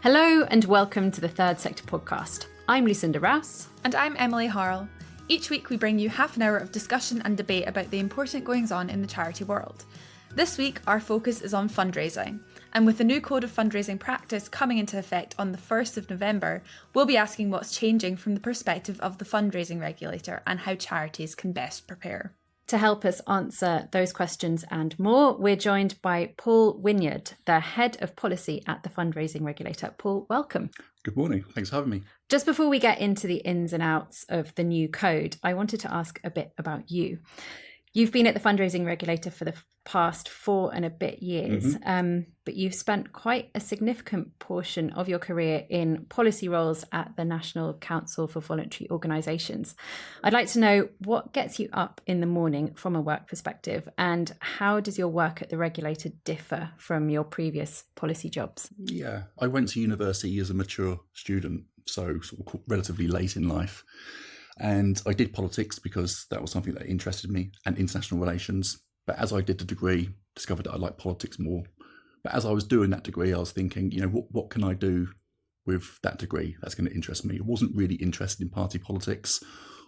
Hello and welcome to the Third Sector podcast. I'm Lucinda Rouse. And I'm Emily Harle. Each week we bring you half an hour of discussion and debate about the important goings-on in the charity world. This week our focus is on fundraising, and with the new Code of Fundraising Practice coming into effect on the 1st of November, we'll be asking what's changing from the perspective of the Fundraising Regulator and how charities can best prepare. To help us answer those questions and more, we're joined by Paul Winyard, the Head of Policy at the Fundraising Regulator. Paul, welcome. Good morning. Thanks for having me. Just before we get into the ins and outs of the new code, I wanted to ask a bit about you. You've been at the Fundraising Regulator for the past 4 and a bit years, but you've spent quite a significant portion of your career in policy roles at the National Council for Voluntary Organisations. I'd like to know what gets you up in the morning from a work perspective, and how does your work at the regulator differ from your previous policy jobs? Yeah, I went to university as a mature student, so sort of relatively late in life. And I did politics because that was something that interested me, and international relations. But as I did the degree, discovered that I liked politics more. But as I was doing that degree, I was thinking, what can I do with that degree that's going to interest me? I wasn't really interested in party politics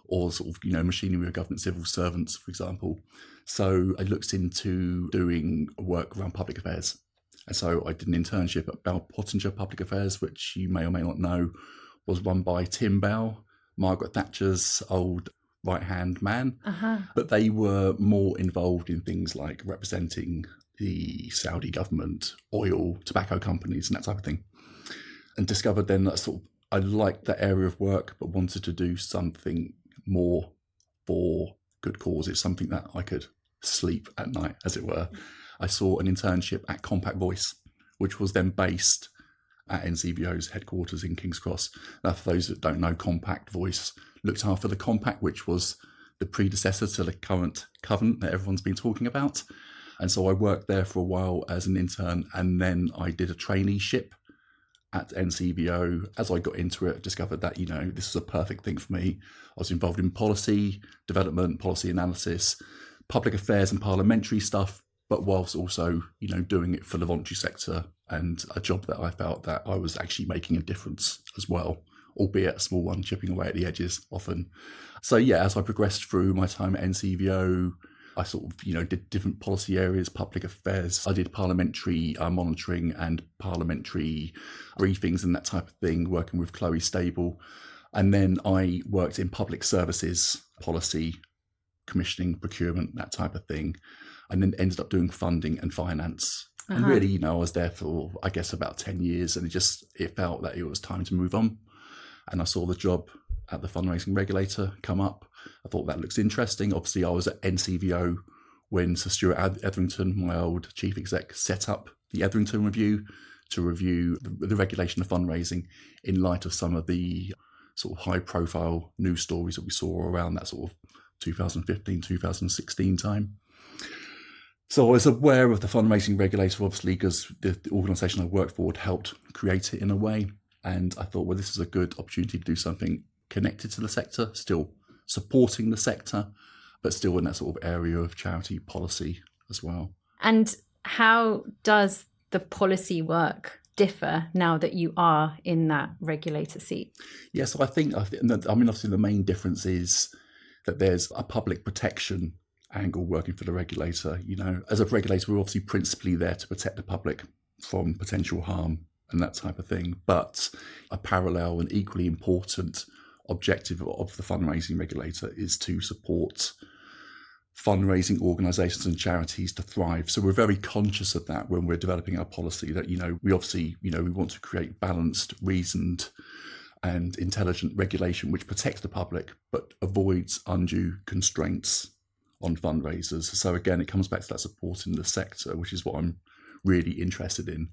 or sort of, machinery of government, civil servants, for example. So I looked into doing work around public affairs. And so I did an internship at Bell Pottinger Public Affairs, which you may or may not know was run by Tim Bell, Margaret Thatcher's old right-hand man. But they were more involved in things like representing the Saudi government, oil, tobacco companies and that type of thing. And discovered then that I liked that area of work, but wanted to do something more for good causes, something that I could sleep at night, as it were. I saw an internship at Compact Voice, which was then based at NCVO's headquarters in King's Cross. Now, for those that don't know, Compact Voice looked after the Compact, which was the predecessor to the current Covenant that everyone's been talking about. And so I worked there for a while as an intern, and then I did a traineeship at NCVO. As I got into it, I discovered that, this is a perfect thing for me. I was involved in policy development, policy analysis, public affairs and parliamentary stuff, but whilst also, doing it for the voluntary sector, and a job that I felt that I was actually making a difference as well, albeit a small one, chipping away at the edges often. So yeah, as I progressed through my time at NCVO, I did different policy areas, public affairs. I did parliamentary monitoring and parliamentary briefings and that type of thing, working with Chloe Stable. And then I worked in public services, policy, commissioning, procurement, that type of thing. And then ended up doing funding and finance. And really, I was there for, I guess, about 10 years. And it felt that it was time to move on. And I saw the job at the Fundraising Regulator come up. I thought that looks interesting. Obviously, I was at NCVO when Sir Stuart Etherington, my old chief exec, set up the Etherington Review to review the regulation of fundraising in light of some of the sort of high-profile news stories that we saw around that sort of 2015, 2016 time. So I was aware of the Fundraising Regulator, obviously, because the organisation I worked for had helped create it in a way. And I thought, well, this is a good opportunity to do something connected to the sector, still supporting the sector, but still in that sort of area of charity policy as well. And how does the policy work differ now that you are in that regulator seat? Yeah, so I think obviously the main difference is that there's a public protection angle working for the regulator. As a regulator, we're obviously principally there to protect the public from potential harm and that type of thing. But a parallel and equally important objective of the Fundraising Regulator is to support fundraising organisations and charities to thrive. So we're very conscious of that when we're developing our policy, that, we obviously, we want to create balanced, reasoned and intelligent regulation which protects the public but avoids undue constraints on fundraisers. So again, it comes back to that support in the sector, which is what I'm really interested in.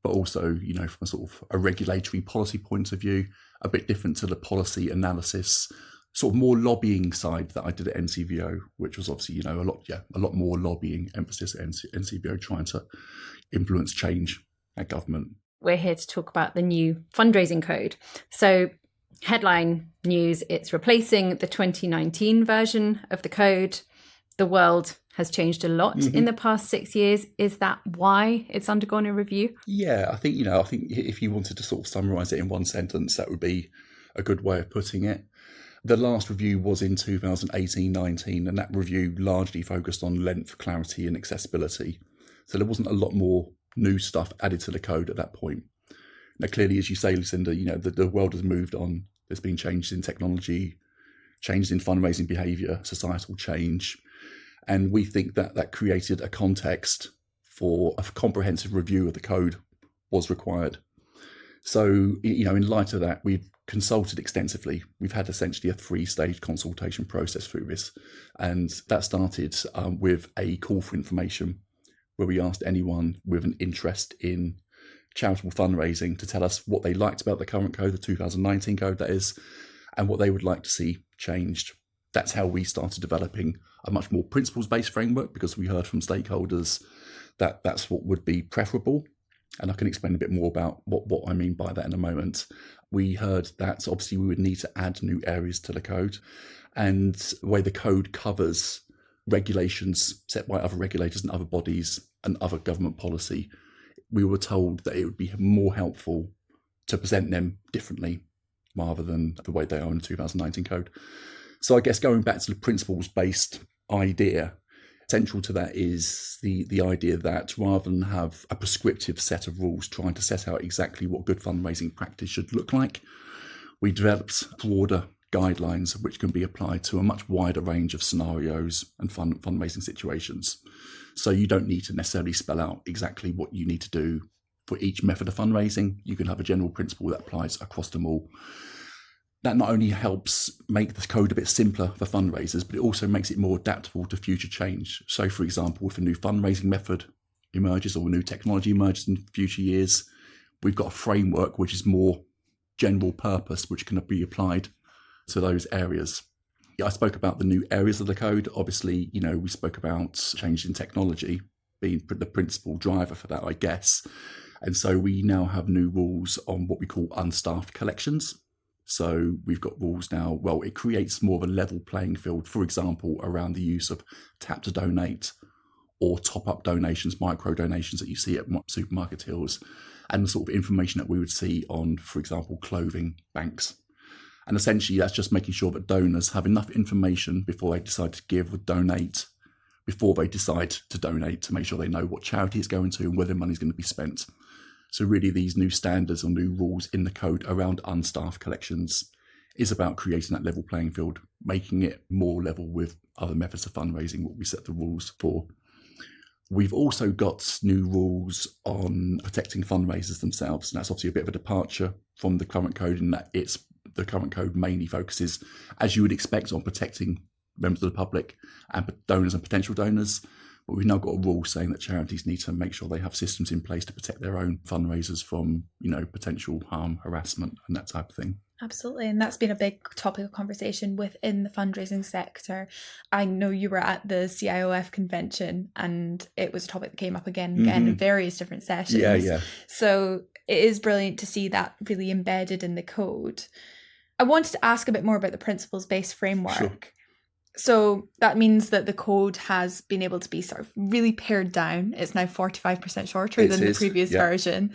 But also, from a sort of a regulatory policy point of view, a bit different to the policy analysis, sort of more lobbying side that I did at NCVO, which was obviously, a lot more lobbying emphasis at NCVO, trying to influence change at government. We're here to talk about the new fundraising code. So headline news, it's replacing the 2019 version of the code. The world has changed a lot in the past 6 years. Is that why it's undergone a review? Yeah, I think if you wanted to sort of summarise it in one sentence, that would be a good way of putting it. The last review was in 2018-19, and that review largely focused on length, clarity and accessibility. So there wasn't a lot more new stuff added to the code at that point. Now, clearly, as you say, Lucinda, the world has moved on. There's been changes in technology, changes in fundraising behaviour, societal change. And we think that created a context for a comprehensive review of the code was required. So, in light of that, we've consulted extensively. We've had essentially a 3-stage consultation process through this. And that started with a call for information, where we asked anyone with an interest in charitable fundraising to tell us what they liked about the current code, the 2019 code that is, and what they would like to see changed. That's how we started developing a much more principles-based framework, because we heard from stakeholders that that's what would be preferable. And I can explain a bit more about what I mean by that in a moment. We heard that obviously we would need to add new areas to the code, and the way the code covers regulations set by other regulators and other bodies and other government policy, we were told that it would be more helpful to present them differently rather than the way they are in the 2019 code. So I guess going back to the principles-based idea, central to that is the idea that rather than have a prescriptive set of rules trying to set out exactly what good fundraising practice should look like, we developed broader guidelines which can be applied to a much wider range of scenarios and fundraising situations. So you don't need to necessarily spell out exactly what you need to do for each method of fundraising. You can have a general principle that applies across them all. That not only helps make the code a bit simpler for fundraisers, but it also makes it more adaptable to future change. So, for example, if a new fundraising method emerges or a new technology emerges in future years, we've got a framework which is more general purpose, which can be applied to those areas. I spoke about the new areas of the code. Obviously, we spoke about changes in technology being the principal driver for that, I guess. And so we now have new rules on what we call unstaffed collections. So we've got rules now, it creates more of a level playing field, for example, around the use of tap to donate or top-up donations, micro donations that you see at supermarket tills, and the sort of information that we would see on, for example, clothing banks. And essentially, that's just making sure that donors have enough information before they decide to give or donate, before they decide to donate, to make sure they know what charity it's going to and where their money is going to be spent. So really, these new standards or new rules in the code around unstaffed collections is about creating that level playing field, making it more level with other methods of fundraising, what we set the rules for. We've also got new rules on protecting fundraisers themselves. And that's obviously a bit of a departure from the current code, in that the current code mainly focuses, as you would expect, on protecting members of the public and donors and potential donors. But we've now got a rule saying that charities need to make sure they have systems in place to protect their own fundraisers from, potential harm, harassment, and that type of thing. Absolutely. And that's been a big topic of conversation within the fundraising sector. I know you were at the CIOF convention, and it was a topic that came up again in various different sessions. Yeah. So it is brilliant to see that really embedded in the code. I wanted to ask a bit more about the principles-based framework. Sure. So that means that the code has been able to be sort of really pared down. It's now 45% shorter than the previous version.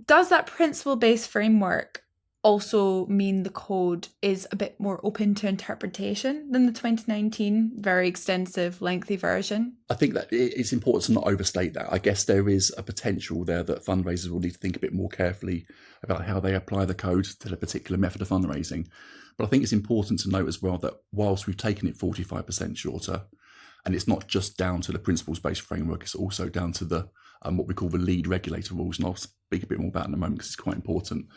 Does that principle-based framework also mean the code is a bit more open to interpretation than the 2019 very extensive, lengthy version? I think that it's important to not overstate that. I guess there is a potential there that fundraisers will need to think a bit more carefully about how they apply the code to the particular method of fundraising. But I think it's important to note as well that whilst we've taken it 45% shorter, and it's not just down to the principles-based framework, it's also down to the what we call the lead regulator rules, and I'll speak a bit more about it in a moment because it's quite important.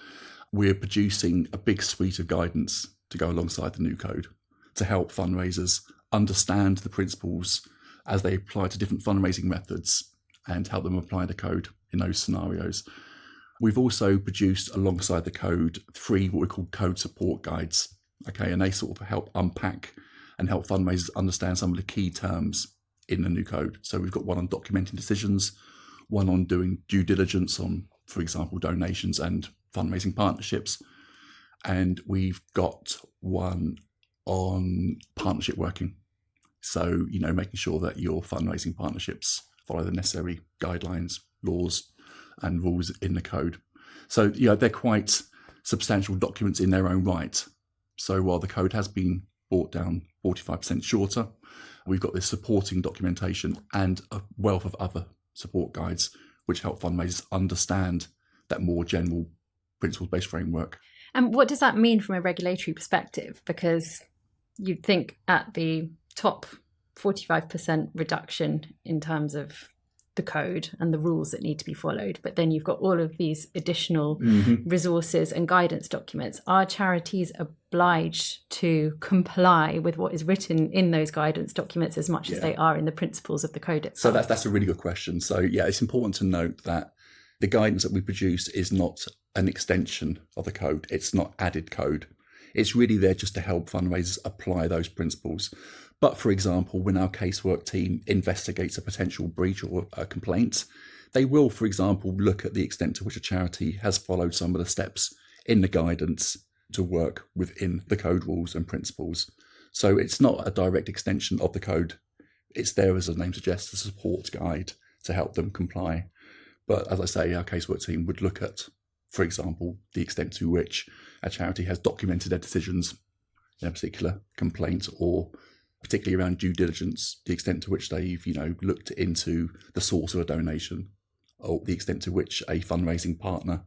We're producing a big suite of guidance to go alongside the new code to help fundraisers understand the principles as they apply to different fundraising methods and help them apply the code in those scenarios. We've also produced alongside the code 3 what we call code support guides, and they sort of help unpack and help fundraisers understand some of the key terms in the new code. So we've got one on documenting decisions, one on doing due diligence on, for example, donations and fundraising partnerships, and we've got one on partnership working. So, making sure that your fundraising partnerships follow the necessary guidelines, laws, and rules in the code. So, they're quite substantial documents in their own right. So while the code has been brought down 45% shorter, we've got this supporting documentation and a wealth of other support guides which help fundraisers understand that more general principles-based framework. And what does that mean from a regulatory perspective? Because you'd think at the top 45% reduction in terms of the code and the rules that need to be followed, but then you've got all of these additional resources and guidance documents. Are charities obliged to comply with what is written in those guidance documents as much as they are in the principles of the code itself? So that's a really good question. So it's important to note that the guidance that we produce is not an extension of the code. It's not added code. It's really there just to help fundraisers apply those principles. But for example, when our casework team investigates a potential breach or a complaint, they will, for example, look at the extent to which a charity has followed some of the steps in the guidance to work within the code rules and principles. So it's not a direct extension of the code. It's there, as the name suggests, a support guide to help them comply. But as I say, our casework team would look at, for example, the extent to which a charity has documented their decisions in a particular complaint, or particularly around due diligence, the extent to which they've, looked into the source of a donation, or the extent to which a fundraising partner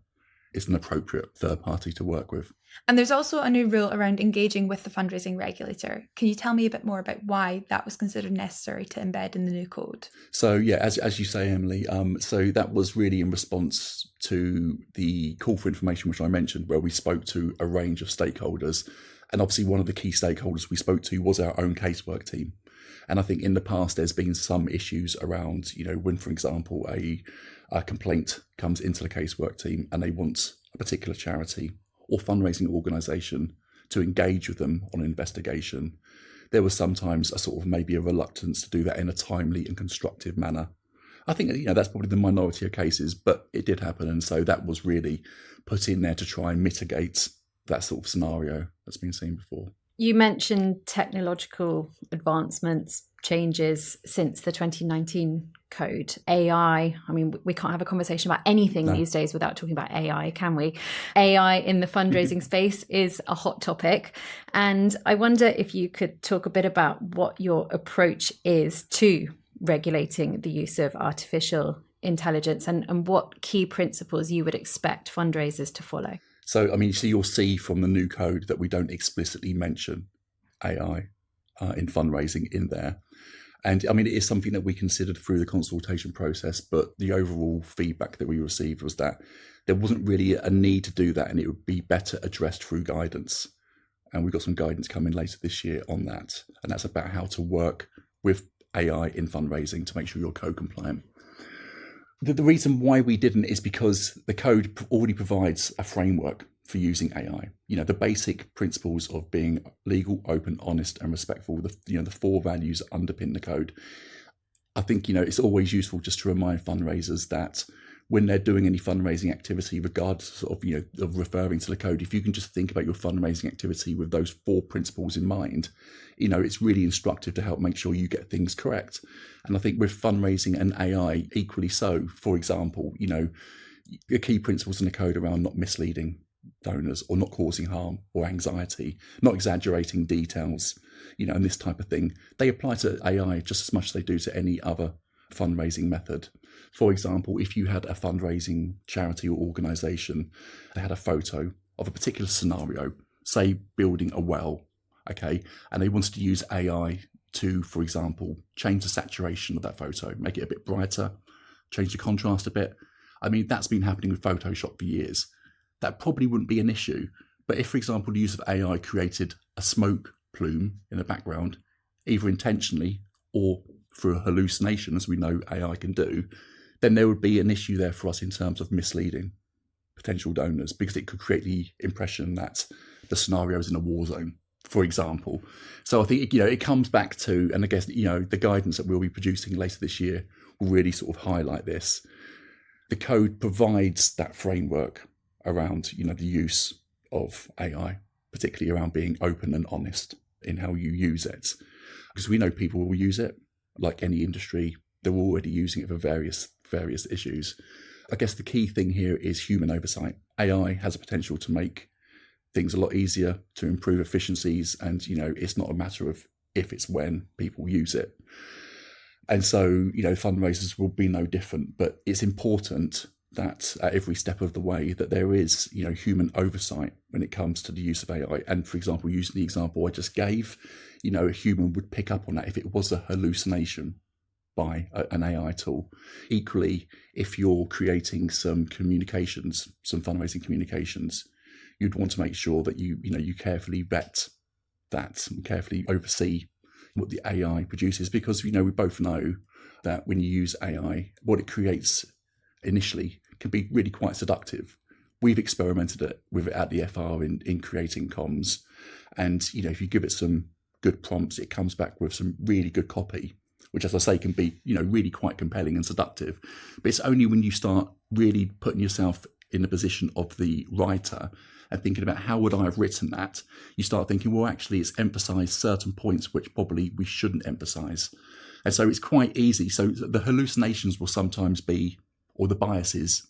is an appropriate third party to work with. And there's also a new rule around engaging with the fundraising regulator. Can you tell me a bit more about why that was considered necessary to embed in the new code? So as you say, Emily, so that was really in response to the call for information, which I mentioned, where we spoke to a range of stakeholders. And obviously one of the key stakeholders we spoke to was our own casework team. And I think in the past, there's been some issues around, when, for example, a complaint comes into the casework team and they want a particular charity or fundraising organisation to engage with them on an investigation, there was sometimes a sort of maybe a reluctance to do that in a timely and constructive manner. I think, that's probably the minority of cases, but it did happen. And so that was really put in there to try and mitigate that sort of scenario that's been seen before. You mentioned technological advancements, changes since the 2019 code. AI, we can't have a conversation about anything these days without talking about AI, can we? AI in the fundraising space is a hot topic. And I wonder if you could talk a bit about what your approach is to regulating the use of artificial intelligence and what key principles you would expect fundraisers to follow. So, you'll see from the new code that we don't explicitly mention AI in fundraising in there. And it is something that we considered through the consultation process, but the overall feedback that we received was that there wasn't really a need to do that, and it would be better addressed through guidance. And we've got some guidance coming later this year on that. And that's about how to work with AI in fundraising to make sure you're code compliant. The reason why we didn't is because the code already provides a framework for using AI. The basic principles of being legal, open, honest, and respectful, the four values that underpin the code. I think, it's always useful just to remind fundraisers that when they're doing any fundraising activity, regardless of referring to the code, if you can just think about your fundraising activity with those four principles in mind, it's really instructive to help make sure you get things correct. And I think with fundraising and AI, equally so. For example, the key principles in the code around not misleading donors or not causing harm or anxiety, not exaggerating details, and this type of thing, they apply to AI just as much as they do to any other fundraising method. For example, if you had a fundraising charity or organisation that had a photo of a particular scenario, say building a well, okay, and they wanted to use AI to, for example, change the saturation of that photo, make it a bit brighter, change the contrast a bit. That's been happening with Photoshop for years. That probably wouldn't be an issue. But if, for example, the use of AI created a smoke plume in the background, either intentionally or through a hallucination, as we know AI can do, then there would be an issue there for us in terms of misleading potential donors, because it could create the impression that the scenario is in a war zone, for example. So I think, it comes back to, and I guess, the guidance that we'll be producing later this year will really sort of highlight this. The code provides that framework around, the use of AI, particularly around being open and honest in how you use it. because we know people will use it. Like any industry, they're already using it for various issues. I guess the key thing here is human oversight. AI has a potential to make things a lot easier, to improve efficiencies, and it's not a matter of if, it's when people use it. And so fundraisers will be no different, but it's important that at every step of the way that there is human oversight when it comes to the use of AI. And for example, using the example I just gave, a human would pick up on that if it was a hallucination by an AI tool. Equally, if you're creating some communications, some fundraising communications, you'd want to make sure that you carefully vet that and carefully oversee what the AI produces, because we both know that when you use AI, what it creates initially can be really quite seductive. We've experimented with it at the FR in creating comms, and if you give it some good prompts, it comes back with some really good copy, which, as I say, can be really quite compelling and seductive. But it's only when you start really putting yourself in the position of the writer and thinking about how would I have written that, you start thinking, well, actually it's emphasised certain points which probably we shouldn't emphasise. And so it's quite easy. So the hallucinations will sometimes be, or the biases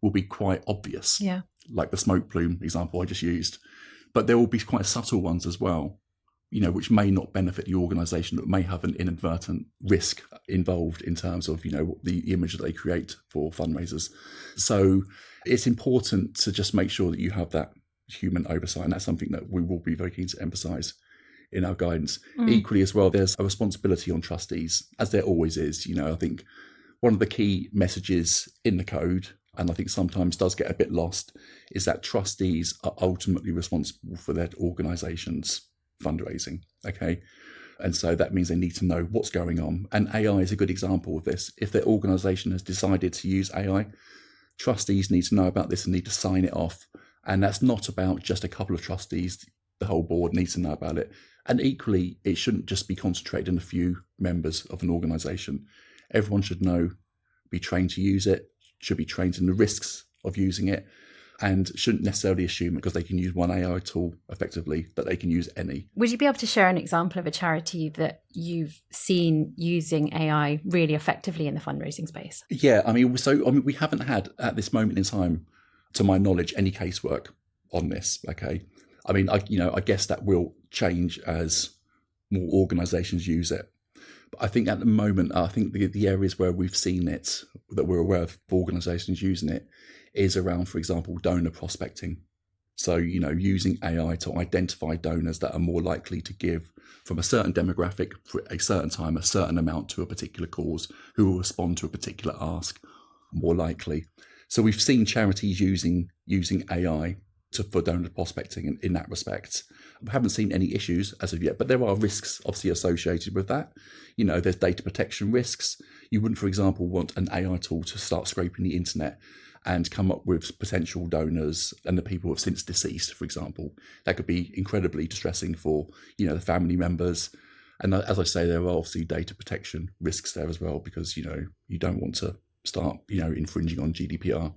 will be quite obvious. Yeah. Like the smoke plume example I just used. But there will be quite subtle ones as well, which may not benefit the organisation, that may have an inadvertent risk involved in terms of, the image that they create for fundraisers. So it's important to just make sure that you have that human oversight, and that's something that we will be very keen to emphasise in our guidance. Equally as well, there's a responsibility on trustees, as there always is. I think one of the key messages in the code, and I think sometimes does get a bit lost, is that trustees are ultimately responsible for their organisation's fundraising. Okay. And so that means they need to know what's going on. And AI is a good example of this. If their organisation has decided to use AI, trustees need to know about this and need to sign it off. And that's not about just a couple of trustees. The whole board needs to know about it. And equally, it shouldn't just be concentrated in a few members of an organisation. Everyone should know, be trained to use it, should be trained in the risks of using it, and shouldn't necessarily assume because they can use one AI tool effectively that they can use any. Would you be able to share an example of a charity that you've seen using AI really effectively in the fundraising space? Yeah, we haven't had at this moment in time, to my knowledge, any casework on this. Okay, I guess that will change as more organisations use it. But I think at the moment, the areas where we've seen it, that we're aware of organisations using it, is around, for example, donor prospecting. So, using AI to identify donors that are more likely to give from a certain demographic for a certain time, a certain amount to a particular cause, who will respond to a particular ask more likely. So we've seen charities using AI for donor prospecting in that respect. We haven't seen any issues as of yet, but there are risks obviously associated with that. There's data protection risks. You wouldn't, for example, want an AI tool to start scraping the internet and come up with potential donors and the people who have since deceased, for example. That could be incredibly distressing for, the family members. And as I say, there are obviously data protection risks there as well, because, you don't want to start, infringing on GDPR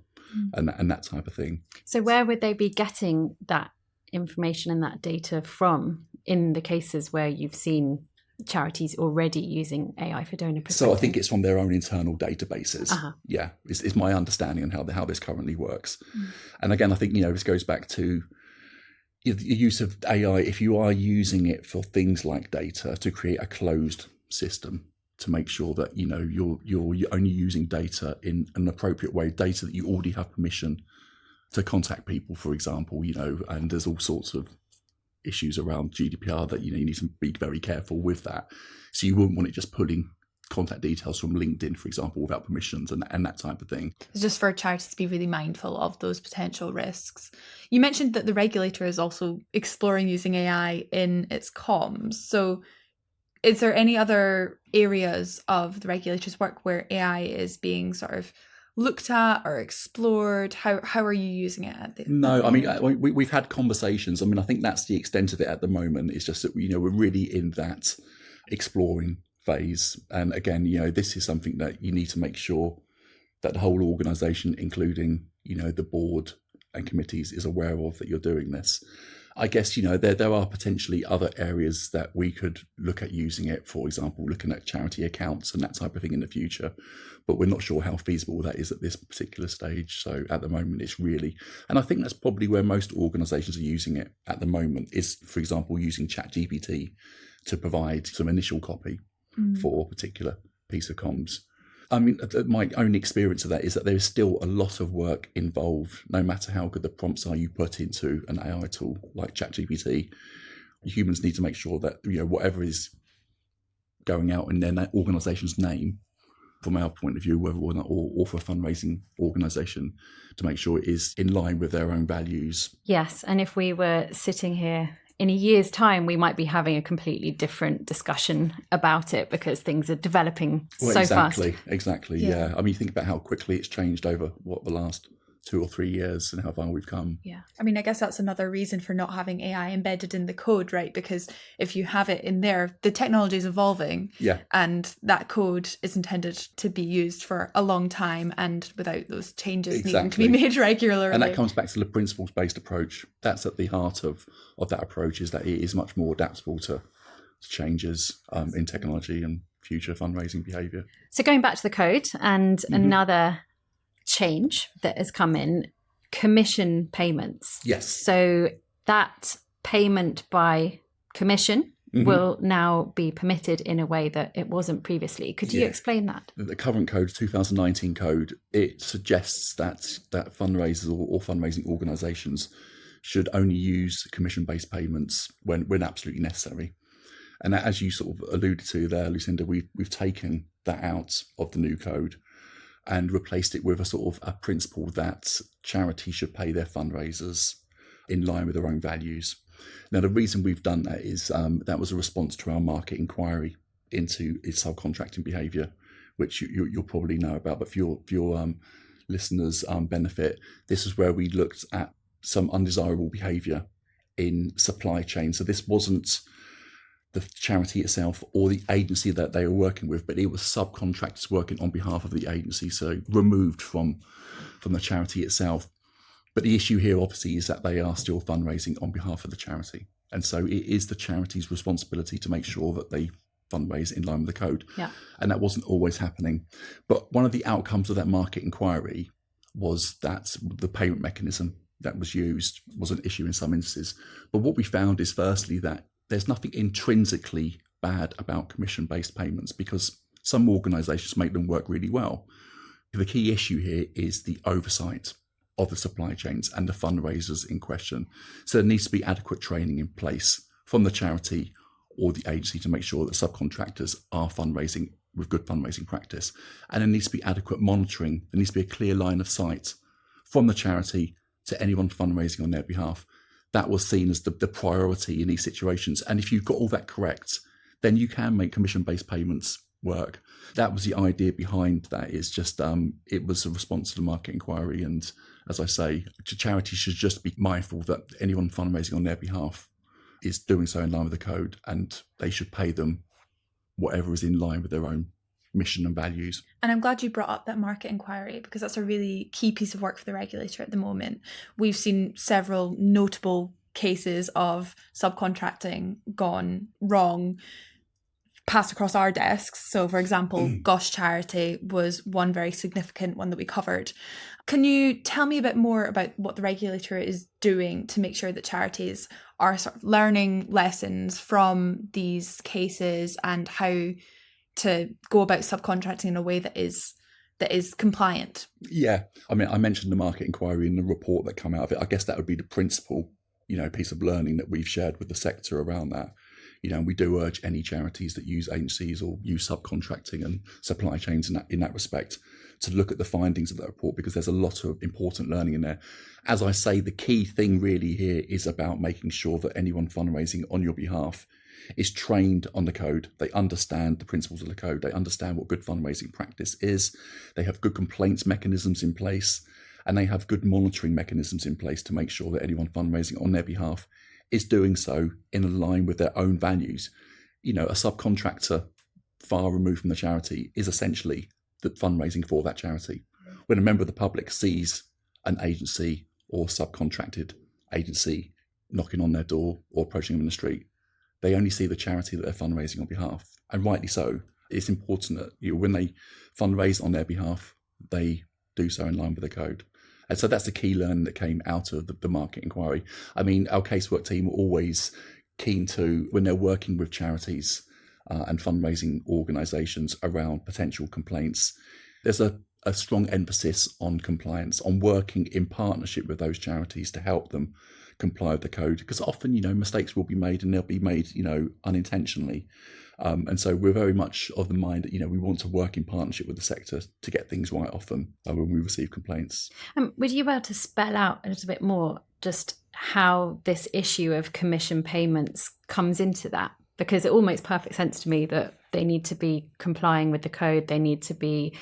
and that type of thing. So where would they be getting that information and that data from in the cases where you've seen charities already using AI for donor prospecting? So I think it's from their own internal databases. Yeah, is my understanding on how this currently works. And again, I think, this goes back to the use of AI. If you are using it for things like data, to create a closed system, to make sure that you're only using data in an appropriate way, data that you already have permission to contact people, for example, and there's all sorts of issues around GDPR that you need to be very careful with that. So you wouldn't want it just pulling contact details from LinkedIn, for example, without permissions and that type of thing. It's just for charities to be really mindful of those potential risks. You mentioned that the regulator is also exploring using AI in its comms. So is there any other areas of the regulator's work where AI is being sort of looked at or explored? How are you using it? No, we've had conversations. I think that's the extent of it at the moment. It's just that, we're really in that exploring phase. And again, this is something that you need to make sure that the whole organisation, including, the board and committees is aware of that you're doing this. I guess, there are potentially other areas that we could look at using it, for example, looking at charity accounts and that type of thing in the future, but we're not sure how feasible that is at this particular stage. So at the moment, it's really, and I think that's probably where most organisations are using it at the moment is, for example, using ChatGPT to provide some initial copy for a particular piece of comms. I mean, my own experience of that is that there is still a lot of work involved, no matter how good the prompts are you put into an AI tool like ChatGPT. Humans need to make sure that, whatever is going out in their organisation's name, from our point of view, whether or for a fundraising organisation, to make sure it is in line with their own values. Yes, and if we were sitting here in a year's time, we might be having a completely different discussion about it because things are developing so fast. Exactly. Yeah. I mean, you think about how quickly it's changed over the last 2 or 3 years and how far we've come. Yeah. I mean, I guess that's another reason for not having AI embedded in the code, right? Because if you have it in there, the technology is evolving. Yeah. And that code is intended to be used for a long time and without those changes needing to be made regularly. And that comes back to the principles-based approach. That's at the heart of that approach, is that it is much more adaptable to changes in technology and future fundraising behaviour. So going back to the code and another change that has come in, commission payments. Yes. So that payment by commission will now be permitted in a way that it wasn't previously. Could you explain that? The current code, 2019 code, it suggests that fundraisers or fundraising organisations should only use commission-based payments when absolutely necessary. And as you sort of alluded to there, Lucinda, we've taken that out of the new code and replaced it with a sort of a principle that charity should pay their fundraisers in line with their own values. Now, the reason we've done that is that was a response to our market inquiry into its subcontracting behaviour, which you'll probably know about, but for your listeners' benefit, this is where we looked at some undesirable behaviour in supply chain. So this wasn't the charity itself or the agency that they were working with, but it was subcontractors working on behalf of the agency, so removed from the charity itself. But the issue here obviously is that they are still fundraising on behalf of the charity, and so it is the charity's responsibility to make sure that they fundraise in line with the code. Yeah. And that wasn't always happening. But one of the outcomes of that market inquiry was that the payment mechanism that was used was an issue in some instances. But what we found is firstly that there's nothing intrinsically bad about commission-based payments because some organisations make them work really well. The key issue here is the oversight of the supply chains and the fundraisers in question. So there needs to be adequate training in place from the charity or the agency to make sure that subcontractors are fundraising with good fundraising practice. And there needs to be adequate monitoring. There needs to be a clear line of sight from the charity to anyone fundraising on their behalf. That was seen as the priority in these situations. And if you've got all that correct, then you can make commission-based payments work. That was the idea behind that. Is just it was a response to the market inquiry. And as I say, charities should just be mindful that anyone fundraising on their behalf is doing so in line with the code, and they should pay them whatever is in line with their own mission and values. And I'm glad you brought up that market inquiry because that's a really key piece of work for the regulator at the moment. We've seen several notable cases of subcontracting gone wrong passed across our desks. So for example, Gosh Charity was one very significant one that we covered. Can you tell me a bit more about what the regulator is doing to make sure that charities are sort of learning lessons from these cases and how to go about subcontracting in a way that is compliant? Yeah, I mean, I mentioned the market inquiry and the report that come out of it. I guess that would be the principal, piece of learning that we've shared with the sector around that. And we do urge any charities that use agencies or use subcontracting and supply chains in that respect to look at the findings of that report, because there's a lot of important learning in there. As I say, the key thing really here is about making sure that anyone fundraising on your behalf is trained on the code. They understand the principles of the code. They understand what good fundraising practice is. They have good complaints mechanisms in place, and they have good monitoring mechanisms in place to make sure that anyone fundraising on their behalf is doing so in line with their own values. A subcontractor far removed from the charity is essentially the fundraising for that charity. When a member of the public sees an agency or subcontracted agency knocking on their door or approaching them in the street. They only see the charity that they're fundraising on behalf, and rightly so. It's important that when they fundraise on their behalf, they do so in line with the code. And so that's the key learning that came out of the market inquiry. I mean, our casework team are always keen to, when they're working with charities and fundraising organisations around potential complaints, there's a strong emphasis on compliance, on working in partnership with those charities to help them comply with the code, because often mistakes will be made, and they'll be made unintentionally, and so we're very much of the mind that we want to work in partnership with the sector to get things right often when we receive complaints. Would you be able to spell out a little bit more just how this issue of commission payments comes into that? Because it all makes perfect sense to me that they need to be complying with the code, they need to be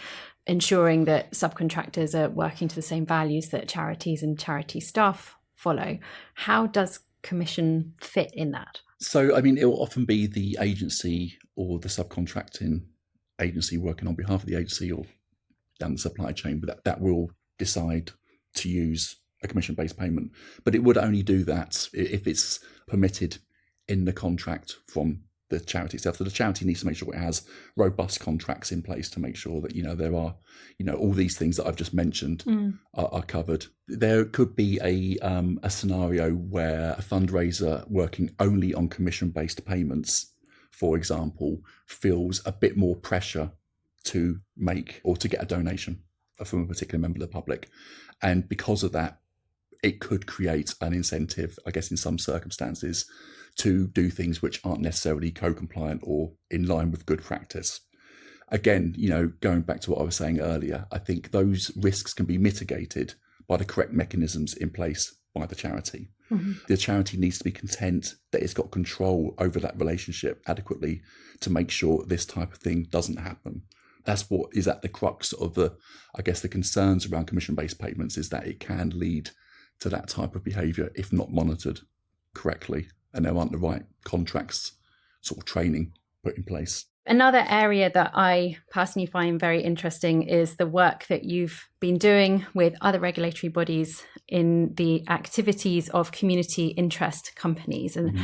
ensuring that subcontractors are working to the same values that charities and charity staff follow. How does commission fit in that? So, I mean, it will often be the agency or the subcontracting agency working on behalf of the agency or down the supply chain, but that will decide to use a commission-based payment. But it would only do that if it's permitted in the contract from the charity itself. So the charity needs to make sure it has robust contracts in place to make sure that there are all these things that I've just mentioned are covered. There could be a scenario where a fundraiser working only on commission-based payments, for example, feels a bit more pressure to make or to get a donation from a particular member of the public, and because of that, it could create an incentive, I guess, in some circumstances, to do things which aren't necessarily co-compliant or in line with good practice. Again, going back to what I was saying earlier, I think those risks can be mitigated by the correct mechanisms in place by the charity. Mm-hmm. The charity needs to be content that it's got control over that relationship adequately to make sure this type of thing doesn't happen. That's what is at the crux of the concerns around commission-based payments, is that it can lead to that type of behaviour if not monitored correctly, and there aren't the right contracts, sort of training put in place. Another area that I personally find very interesting is the work that you've been doing with other regulatory bodies in the activities of community interest companies, and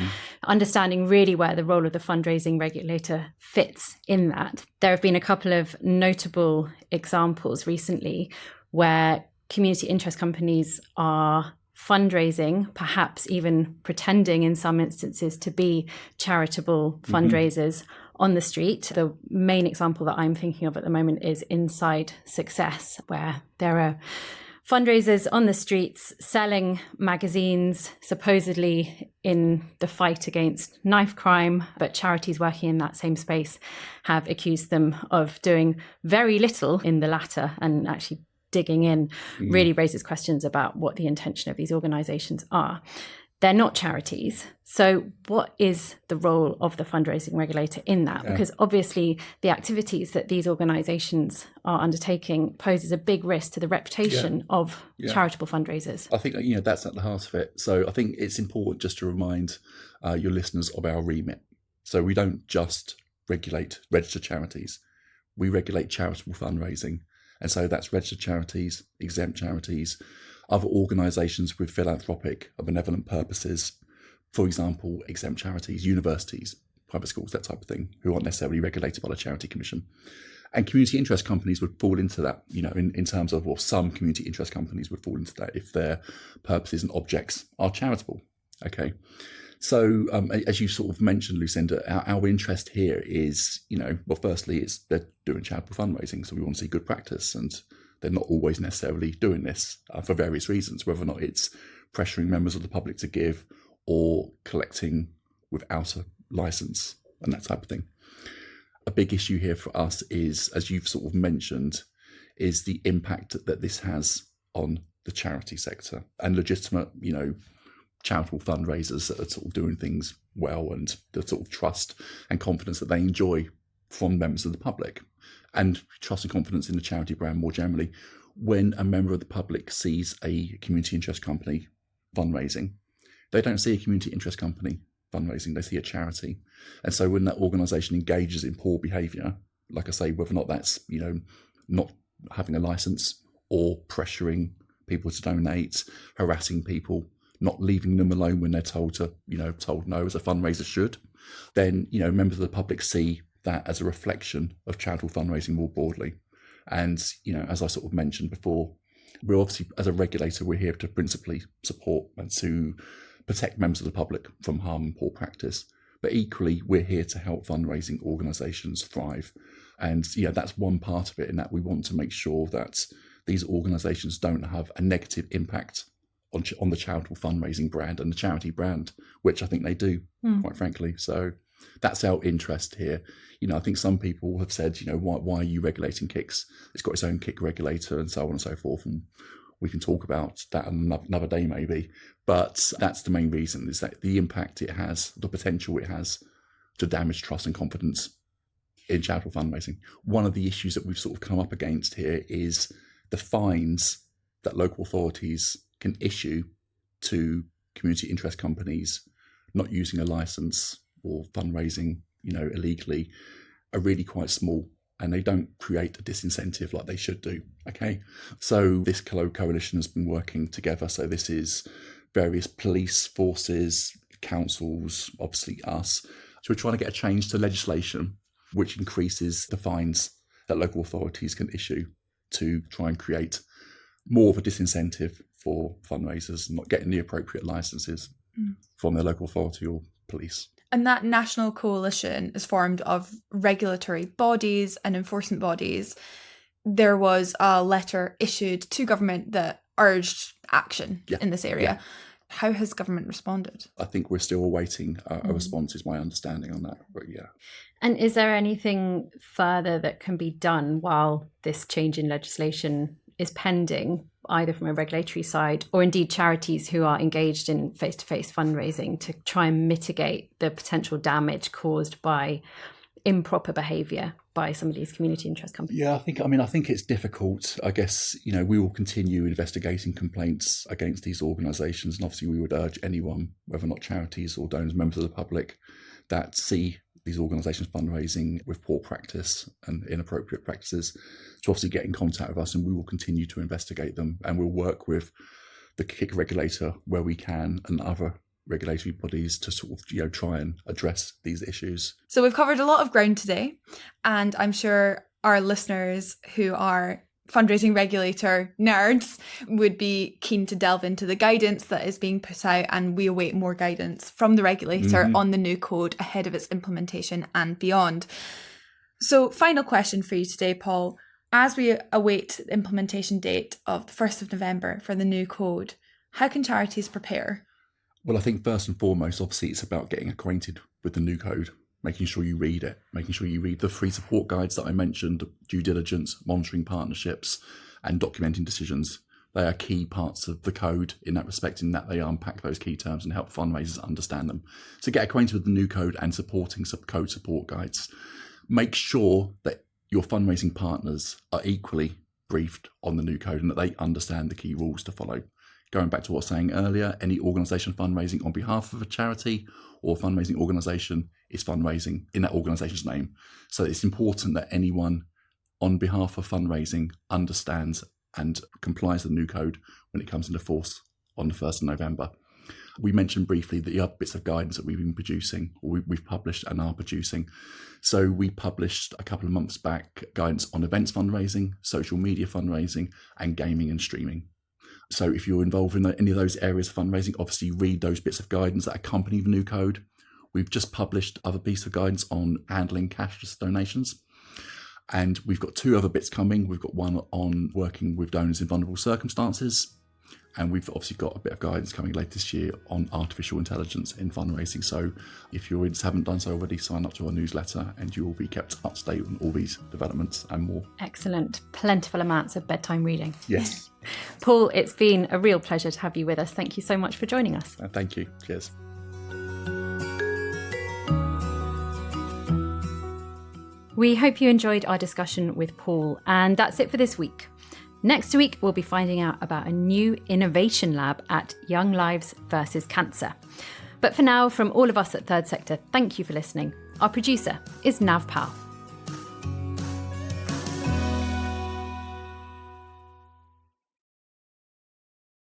understanding really where the role of the fundraising regulator fits in that. There have been a couple of notable examples recently where community interest companies are fundraising, perhaps even pretending in some instances to be charitable fundraisers on the street. The main example that I'm thinking of at the moment is Inside Success, where there are fundraisers on the streets selling magazines, supposedly in the fight against knife crime, but charities working in that same space have accused them of doing very little in the latter, and actually digging in really raises questions about what the intention of these organisations are. They're not charities. So what is the role of the fundraising regulator in that? Yeah. Because obviously the activities that these organisations are undertaking poses a big risk to the reputation of charitable fundraisers. I think that's at the heart of it. So I think it's important just to remind your listeners of our remit. So we don't just regulate registered charities. We regulate charitable fundraising. And so that's registered charities, exempt charities, other organisations with philanthropic or benevolent purposes, for example, exempt charities, universities, private schools, that type of thing, who aren't necessarily regulated by the Charity Commission. And community interest companies would fall into that, in terms of, some community interest companies would fall into that if their purposes and objects are charitable. Okay. So as you sort of mentioned, Lucinda, our interest here is, firstly, it's they're doing charitable fundraising. So we want to see good practice, and they're not always necessarily doing this for various reasons, whether or not it's pressuring members of the public to give or collecting without a license and that type of thing. A big issue here for us is, as you've sort of mentioned, is the impact that this has on the charity sector and legitimate, charitable fundraisers that are sort of doing things well, and the sort of trust and confidence that they enjoy from members of the public, and trust and confidence in the charity brand more generally. When a member of the public sees a community interest company fundraising, they don't see a community interest company fundraising, they see a charity. And so when that organisation engages in poor behaviour, like I say, whether or not that's, not having a licence or pressuring people to donate, harassing people, not leaving them alone when they're told no, as a fundraiser should, then, members of the public see that as a reflection of charitable fundraising more broadly. And, as I sort of mentioned before, we're obviously, as a regulator, we're here to principally support and to protect members of the public from harm and poor practice. But equally, we're here to help fundraising organisations thrive. And, that's one part of it, in that we want to make sure that these organisations don't have a negative impact on the charitable fundraising brand and the charity brand, which I think they do, quite frankly. So that's our interest here. I think some people have said, why are you regulating KICs? It's got its own KIC regulator and so on and so forth. And we can talk about that another day maybe. But that's the main reason, is that the impact it has, the potential it has to damage trust and confidence in charitable fundraising. One of the issues that we've sort of come up against here is the fines that local authorities can issue to community interest companies not using a license or fundraising, illegally, are really quite small, and they don't create a disincentive like they should do. Okay, so this coalition has been working together. So this is various police forces, councils, obviously us. So we're trying to get a change to legislation which increases the fines that local authorities can issue to try and create more of a disincentive for fundraisers not getting the appropriate licenses from their local authority or police. And that national coalition is formed of regulatory bodies and enforcement bodies. There was a letter issued to government that urged action in this area. Yeah. How has government responded? I think we're still awaiting a response, is my understanding on that. But yeah. And is there anything further that can be done while this change in legislation is pending, either from a regulatory side or indeed charities who are engaged in face-to-face fundraising, to try and mitigate the potential damage caused by improper behaviour by some of these community interest companies? Yeah, I think it's difficult. I guess, we will continue investigating complaints against these organisations, and obviously we would urge anyone, whether or not charities or donors, members of the public, that see these organisations fundraising with poor practice and inappropriate practices, to obviously get in contact with us, and we will continue to investigate them, and we'll work with the KIC regulator where we can and other regulatory bodies to sort of try and address these issues. So we've covered a lot of ground today, and I'm sure our listeners who are fundraising regulator nerds would be keen to delve into the guidance that is being put out, and we await more guidance from the regulator on the new code ahead of its implementation and beyond. So final question for you today, Paul. As we await the implementation date of the 1st of November for the new code, how can charities prepare? Well, I think first and foremost, obviously, it's about getting acquainted with the new code, making sure you read it, making sure you read the free support guides that I mentioned, due diligence, monitoring partnerships, and documenting decisions. They are key parts of the code in that respect, in that they unpack those key terms and help fundraisers understand them. So get acquainted with the new code and supporting code support guides. Make sure that your fundraising partners are equally briefed on the new code and that they understand the key rules to follow. Going back to what I was saying earlier, any organisation fundraising on behalf of a charity or fundraising organisation is fundraising in that organisation's name. So it's important that anyone on behalf of fundraising understands and complies with the new code when it comes into force on the 1st of November. We mentioned briefly the other bits of guidance that we've been producing, or we've published and are producing. So we published a couple of months back guidance on events fundraising, social media fundraising, and gaming and streaming. So if you're involved in any of those areas of fundraising, obviously read those bits of guidance that accompany the new code. We've just published other pieces of guidance on handling cashless donations. And we've got 2 other bits coming. We've got one on working with donors in vulnerable circumstances. And we've obviously got a bit of guidance coming later this year on artificial intelligence in fundraising. So if you haven't done so already, sign up to our newsletter and you will be kept up to date on all these developments and more. Excellent. Plentiful amounts of bedtime reading. Yes. Paul, it's been a real pleasure to have you with us. Thank you so much for joining us. Thank you. Cheers. We hope you enjoyed our discussion with Paul, and that's it for this week. Next week, we'll be finding out about a new innovation lab at Young Lives versus Cancer. But for now, from all of us at Third Sector, thank you for listening. Our producer is Nav Pal.